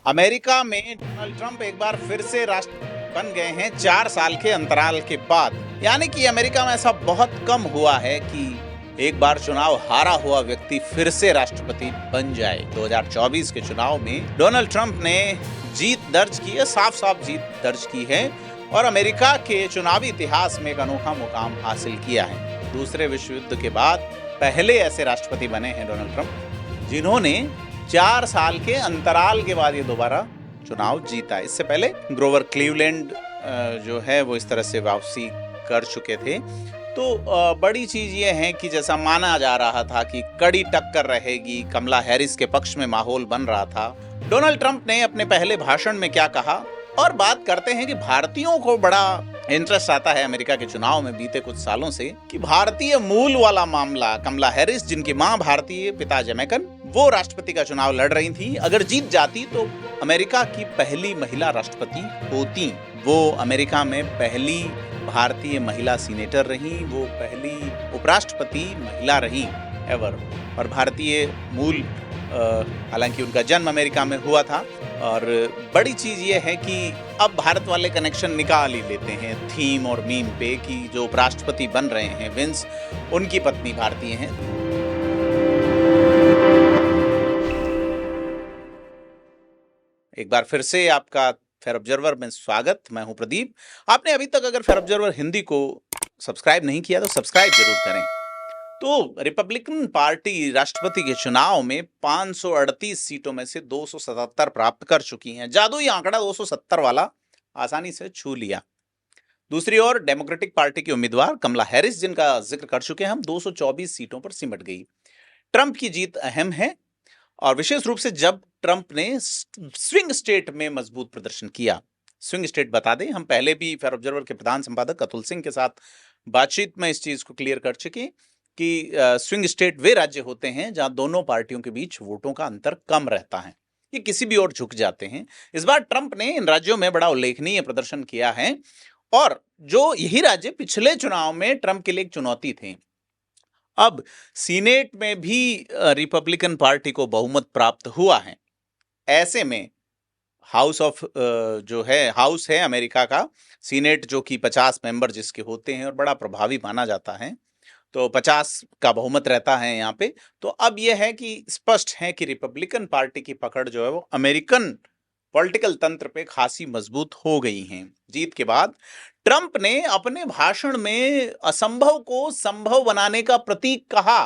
America में Donald Trump एक बार फिर से राष्ट्रपति बन गए हैं 4 साल के अंतराल के बाद। यानी कि अमेरिका में ऐसा बहुत कम हुआ है कि एक बार चुनाव हारा हुआ व्यक्ति फिर से राष्ट्रपति बन जाए। 2024 के चुनाव में डोनाल्ड ट्रंप ने जीत दर्ज की है, साफ साफ जीत दर्ज की है और अमेरिका के चुनावी इतिहास में एक अनोखा मुकाम हासिल किया है। दूसरे विश्व युद्ध के बाद पहले ऐसे राष्ट्रपति बने हैं डोनाल्ड ट्रंप जिन्होंने 4 साल के अंतराल के बाद ये दोबारा चुनाव जीता। इससे पहले ग्रोवर क्लीवलैंड जो है वो इस तरह से वापसी कर चुके थे। तो बड़ी चीज ये है कि जैसा माना जा रहा था कि कड़ी टक्कर रहेगी, कमला हैरिस के पक्ष में माहौल बन रहा था। डोनाल्ड ट्रंप ने अपने पहले भाषण में क्या कहा, और बात करते हैं कि भारतीयों को बड़ा इंटरेस्ट आता है अमेरिका के चुनाव में बीते कुछ सालों से कि भारतीय मूल वाला मामला, कमला हैरिस जिनकी मां भारतीय पिता जमैकन, वो राष्ट्रपति का चुनाव लड़ रही थी। अगर जीत जाती तो अमेरिका की पहली महिला राष्ट्रपति होती। वो अमेरिका में पहली भारतीय महिला सीनेटर रही, वो पहली उपराष्ट्रपति महिला रही एवर, और भारतीय मूल, हालांकि उनका जन्म अमेरिका में हुआ था। और बड़ी चीज ये है कि अब भारत वाले कनेक्शन निकाल ही लेते हैं थीम और मीम पे कि जो उपराष्ट्रपति बन रहे हैं विंस, उनकी पत्नी भारतीय हैं। एक बार फिर से आपका फेयर ऑब्जर्वर में स्वागत। मैं हूं प्रदीप। आपने अभी तक अगर फेयर ऑब्जर्वर हिंदी को सब्सक्राइब नहीं किया तो सब्सक्राइब जरूर करें। तो रिपब्लिकन पार्टी राष्ट्रपति के चुनाव में 538 सीटों में से 277 प्राप्त कर चुकी हैं। जादुई आंकड़ा 270 वाला आसानी से छू लिया। दूसरी ओर डेमोक्रेटिक पार्टी की उम्मीदवार कमला हैरिस, जिनका जिक्र कर चुके हैं हम, 224 सीटों पर सिमट गई। ट्रंप की जीत अहम है और विशेष रूप से जब ट्रंप ने स्विंग स्टेट में मजबूत प्रदर्शन किया। स्विंग स्टेट बता दें, हम पहले भी फेयर ऑब्जर्वर के प्रधान संपादक अतुल सिंह के साथ बातचीत में इस चीज को क्लियर कर चुके कि स्विंग स्टेट वे राज्य होते हैं जहां दोनों पार्टियों के बीच वोटों का अंतर कम रहता है, ये किसी भी ओर झुक जाते हैं। इस बार ट्रंप ने इन राज्यों में बड़ा उल्लेखनीय प्रदर्शन किया है और जो यही राज्य पिछले चुनाव में ट्रंप के लिए एक चुनौती थे। अब सीनेट में भी रिपब्लिकन पार्टी को बहुमत प्राप्त हुआ है। ऐसे में हाउस ऑफ जो है हाउस है अमेरिका का, सीनेट जो कि 50 मेंबर जिसके होते हैं और बड़ा प्रभावी माना जाता है, तो 50 का बहुमत रहता है यहाँ पे। तो अब यह है कि स्पष्ट है कि रिपब्लिकन पार्टी की पकड़ जो है वो अमेरिकन पॉलिटिकल तंत्र पे खासी मजबूत हो गई हैं। जीत के बाद ट्रंप ने अपने भाषण में असंभव को संभव बनाने का प्रतीक कहा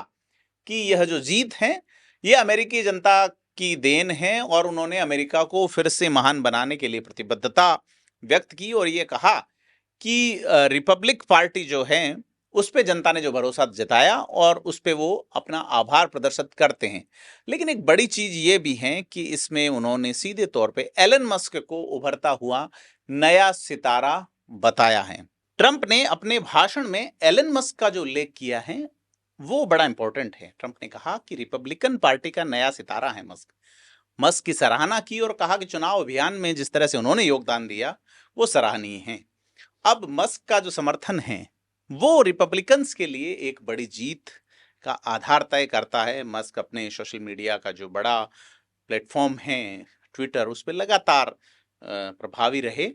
कि यह जो जीत है ये अमेरिकी जनता की देन है और उन्होंने अमेरिका को फिर से महान बनाने के लिए प्रतिबद्धता व्यक्त की और ये कहा कि रिपब्लिक पार्टी जो है उस पे जनता ने जो भरोसा जताया और उस पे वो अपना आभार प्रदर्शित करते हैं। लेकिन एक बड़ी चीज ये भी है कि इसमें उन्होंने सीधे तौर पे एलन मस्क को उभरता हुआ नया सितारा बताया है। ट्रंप ने अपने भाषण में एलन मस्क का जो उल्लेख किया है वो बड़ा इंपॉर्टेंट है। ट्रंप ने कहा कि रिपब्लिकन पार्टी का नया सितारा है मस्क। मस्क की सराहना की और कहा कि चुनाव अभियान में जिस तरह से उन्होंने योगदान दिया वो सराहनीय है। अब मस्क का जो समर्थन है वो रिपब्लिकन्स के लिए एक बड़ी जीत का आधार तय करता है। मस्क अपने सोशल मीडिया का जो बड़ा प्लेटफॉर्म है ट्विटर, उस पर लगातार प्रभावी रहे।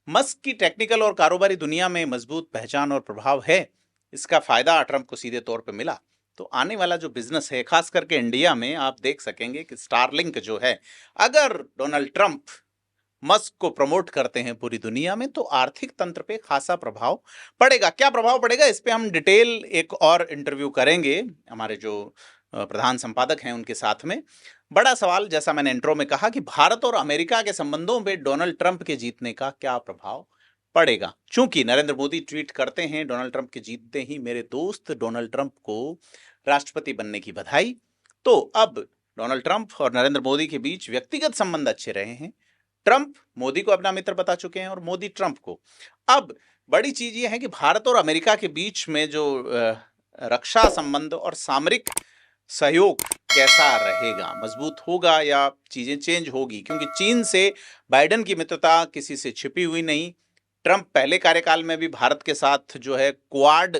मस्क की टेक्निकल और कारोबारी दुनिया में मजबूत पहचान और प्रभाव है, इसका फायदा ट्रंप को सीधे तौर पे मिला। तो आने वाला जो बिजनेस है खास करके इंडिया में, आप देख सकेंगे कि स्टारलिंक जो है, अगर डोनाल्ड ट्रंप मस्क को प्रमोट करते हैं पूरी दुनिया में तो आर्थिक तंत्र पे खासा प्रभाव पड़ेगा। क्या प्रभाव पड़ेगा इस पे हम डिटेल एक और इंटरव्यू करेंगे हमारे जो प्रधान संपादक हैं उनके साथ में। बड़ा सवाल, जैसा मैंने इंट्रो में कहा, कि भारत और अमेरिका के संबंधों पे डोनाल्ड ट्रंप के जीतने का क्या प्रभाव पड़ेगा। चूंकि नरेंद्र मोदी ट्वीट करते हैं डोनाल्ड ट्रंप के जीतते ही मेरे दोस्त डोनाल्ड ट्रंप को राष्ट्रपति बनने की बधाई, तो अब डोनाल्ड ट्रंप और नरेंद्र मोदी के बीच व्यक्तिगत संबंध अच्छे रहे हैं। ट्रंप मोदी को अपना मित्र बता चुके हैं और मोदी ट्रंप को। अब बड़ी चीज यह है कि भारत और अमेरिका के बीच में जो रक्षा संबंध और सामरिक सहयोग कैसा रहेगा, मजबूत होगा या चीजें चेंज होगी, क्योंकि चीन से बाइडेन की मित्रता किसी से छिपी हुई नहीं। ट्रंप पहले कार्यकाल में भी भारत के साथ जो है क्वाड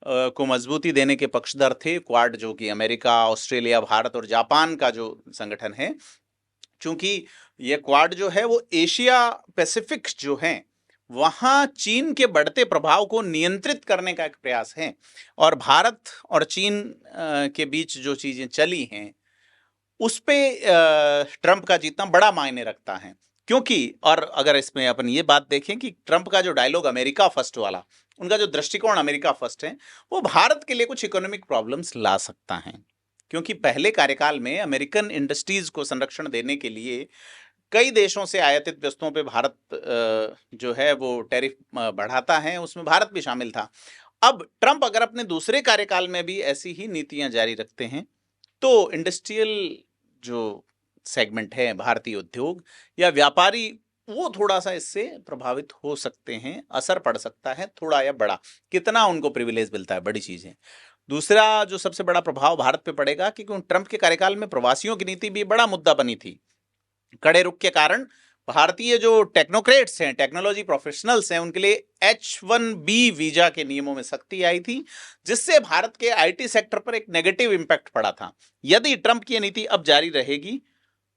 को मजबूती देने के पक्षधर थे। क्वाड जो कि अमेरिका, ऑस्ट्रेलिया, भारत और जापान का जो संगठन है, चूंकि ये क्वाड जो है वो एशिया पैसिफिक जो है वहाँ चीन के बढ़ते प्रभाव को नियंत्रित करने का एक प्रयास है। और भारत और चीन के बीच जो चीजें चली हैं उस पे ट्रंप का जीतना बड़ा मायने रखता है। क्योंकि और अगर इसमें अपन ये बात देखें कि ट्रंप का जो डायलॉग अमेरिका फर्स्ट वाला, उनका जो दृष्टिकोण अमेरिका फर्स्ट है, वो भारत के लिए कुछ इकोनॉमिक प्रॉब्लम्स ला सकता है। क्योंकि पहले कार्यकाल में अमेरिकन इंडस्ट्रीज को संरक्षण देने के लिए कई देशों से आयातित वस्तुओं पे भारत जो है वो टैरिफ बढ़ाता है, उसमें भारत भी शामिल था। अब ट्रंप अगर अपने दूसरे कार्यकाल में भी ऐसी ही नीतियां जारी रखते हैं तो इंडस्ट्रियल जो सेगमेंट है, भारतीय उद्योग या व्यापारी, वो थोड़ा सा इससे प्रभावित हो सकते हैं, असर पड़ सकता है थोड़ा या बड़ा। कितना उनको प्रिविलेज मिलता है, बड़ी चीज है। दूसरा जो सबसे बड़ा प्रभाव भारत पे पड़ेगा कि ट्रंप के कार्यकाल में प्रवासियों की नीति भी बड़ा मुद्दा बनी थी। कड़े रुख के कारण भारतीय जो टेक्नोक्रेट्स हैं, टेक्नोलॉजी प्रोफेशनल्स हैं, उनके लिए H1B वीजा के नियमों में सख्ती आई थी, जिससे भारत के आईटी सेक्टर पर एक नेगेटिव इंपैक्ट पड़ा था। यदि ट्रंप की नीति अब जारी रहेगी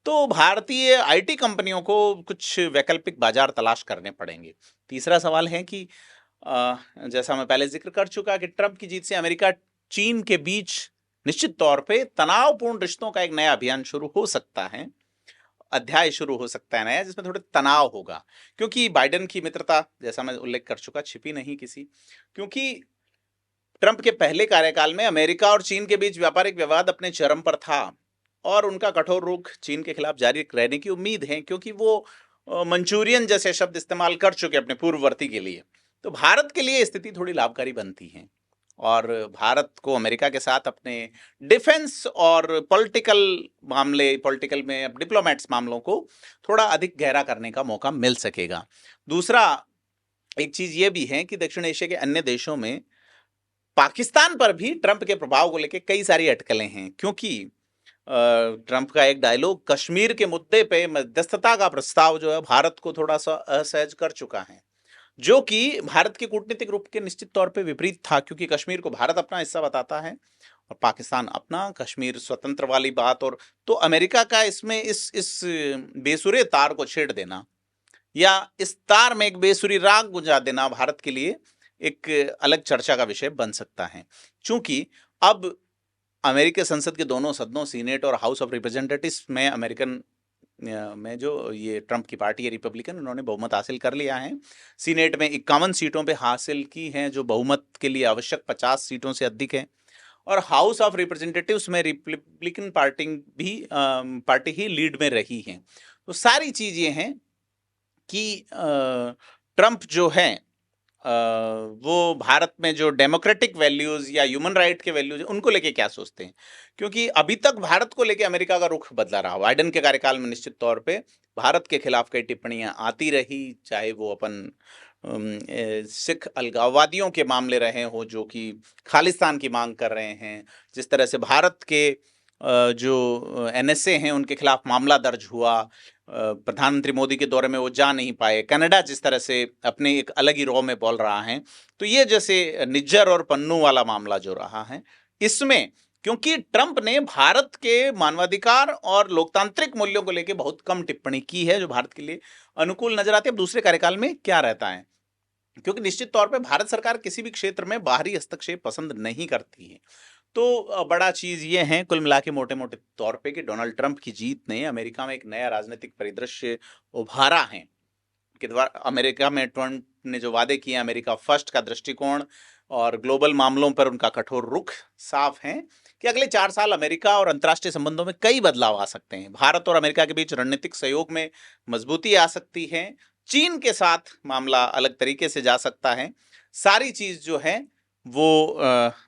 तो भारतीय आईटी कंपनियों को कुछ वैकल्पिक बाजार तलाश करने पड़ेंगे। तीसरा सवाल है कि जैसा मैं पहले जिक्र कर चुका कि ट्रंप की जीत से अमेरिका चीन के बीच निश्चित तौर पे तनावपूर्ण रिश्तों का एक नया अभियान शुरू हो सकता है, अध्याय शुरू हो सकता है नया, जिसमें थोड़े तनाव होगा। क्योंकि बाइडेन की मित्रता, जैसा मैं उल्लेख कर चुका, छिपी नहीं किसी। क्योंकि ट्रंप के पहले कार्यकाल में अमेरिका और चीन के बीच व्यापारिक विवाद अपने चरम पर था और उनका कठोर रुख चीन के खिलाफ जारी रहने की उम्मीद है, क्योंकि वो मंचूरियन जैसे शब्द इस्तेमाल कर चुके अपने पूर्ववर्ती के लिए। तो भारत के लिए स्थिति थोड़ी लाभकारी बनती है और भारत को अमेरिका के साथ अपने डिफेंस और पॉलिटिकल मामले, पॉलिटिकल में डिप्लोमेट्स मामलों को थोड़ा अधिक गहरा करने का मौका मिल सकेगा। दूसरा एक चीज ये भी है कि दक्षिण एशिया के अन्य देशों में पाकिस्तान पर भी ट्रंप के प्रभाव को लेकर कई सारी अटकलें हैं। क्योंकि ट्रंप का एक डायलॉग कश्मीर के मुद्दे पे मध्यस्थता का प्रस्ताव जो है भारत को थोड़ा सा असहज कर चुका है, जो कि भारत के कूटनीतिक रूप के निश्चित तौर पे विपरीत था। क्योंकि कश्मीर को भारत अपना हिस्सा बताता है और पाकिस्तान अपना, कश्मीर स्वतंत्र वाली बात। और तो अमेरिका का इसमें इस बेसुरे तार को छेड़ देना या इस तार में एक बेसुरी राग गुंजा देना भारत के लिए एक अलग चर्चा का विषय बन सकता है। चूंकि अब अमेरिकी संसद के दोनों सदनों, सीनेट और हाउस ऑफ रिप्रेजेंटेटिव्स में अमेरिकन में जो ये ट्रंप की पार्टी है रिपब्लिकन, उन्होंने बहुमत हासिल कर लिया है। सीनेट में 51 सीटों पे हासिल की हैं, जो बहुमत के लिए आवश्यक 50 सीटों से अधिक है। और हाउस ऑफ रिप्रेजेंटेटिव्स में रिपब्लिकन पार्टी ही लीड में रही है। तो सारी चीज ये हैं कि ट्रंप जो है वो भारत में जो डेमोक्रेटिक वैल्यूज या ह्यूमन राइट के वैल्यूज उनको लेके क्या सोचते हैं। क्योंकि अभी तक भारत को लेके अमेरिका का रुख बदला रहा। बाइडेन के कार्यकाल में निश्चित तौर पे भारत के खिलाफ कई टिप्पणियां आती रही, चाहे वो अपन सिख अलगाववादियों के मामले रहे हो जो कि खालिस्तान की मांग कर रहे हैं, जिस तरह से भारत के जो एनएसए हैं उनके खिलाफ मामला दर्ज हुआ, प्रधानमंत्री मोदी के दौरे में वो जा नहीं पाए, कनाडा जिस तरह से अपने एक अलग ही रॉ में बोल रहा है। तो ये जैसे निज्जर और पन्नू वाला मामला जो रहा है, इसमें क्योंकि ट्रंप ने भारत के मानवाधिकार और लोकतांत्रिक मूल्यों को लेकर बहुत कम टिप्पणी की है, जो भारत के लिए अनुकूल नजर आती है। अब दूसरे कार्यकाल में क्या रहता है, क्योंकि निश्चित तौर पे भारत सरकार किसी भी क्षेत्र में बाहरी हस्तक्षेप पसंद नहीं करती है। तो बड़ा चीज ये है कुल मिला के मोटे मोटे तौर पे कि डोनाल्ड ट्रंप की जीत ने अमेरिका में एक नया राजनीतिक परिदृश्य उभारा है। कि अमेरिका में ट्रंप ने जो वादे किए, अमेरिका फर्स्ट का दृष्टिकोण और ग्लोबल मामलों पर उनका कठोर रुख साफ है कि अगले 4 साल अमेरिका और अंतर्राष्ट्रीय संबंधों में कई बदलाव आ सकते हैं। भारत और अमेरिका के बीच रणनीतिक सहयोग में मजबूती आ सकती है, चीन के साथ मामला अलग तरीके से जा सकता है। सारी चीज जो है वो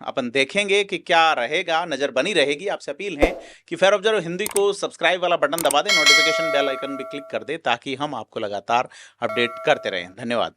अपन देखेंगे कि क्या रहेगा, नजर बनी रहेगी। आपसे अपील है कि फेयर ऑब्जर्वर हिंदी को सब्सक्राइब वाला बटन दबा दें, नोटिफिकेशन बेल आइकन भी क्लिक कर दें, ताकि हम आपको लगातार अपडेट करते रहें। धन्यवाद।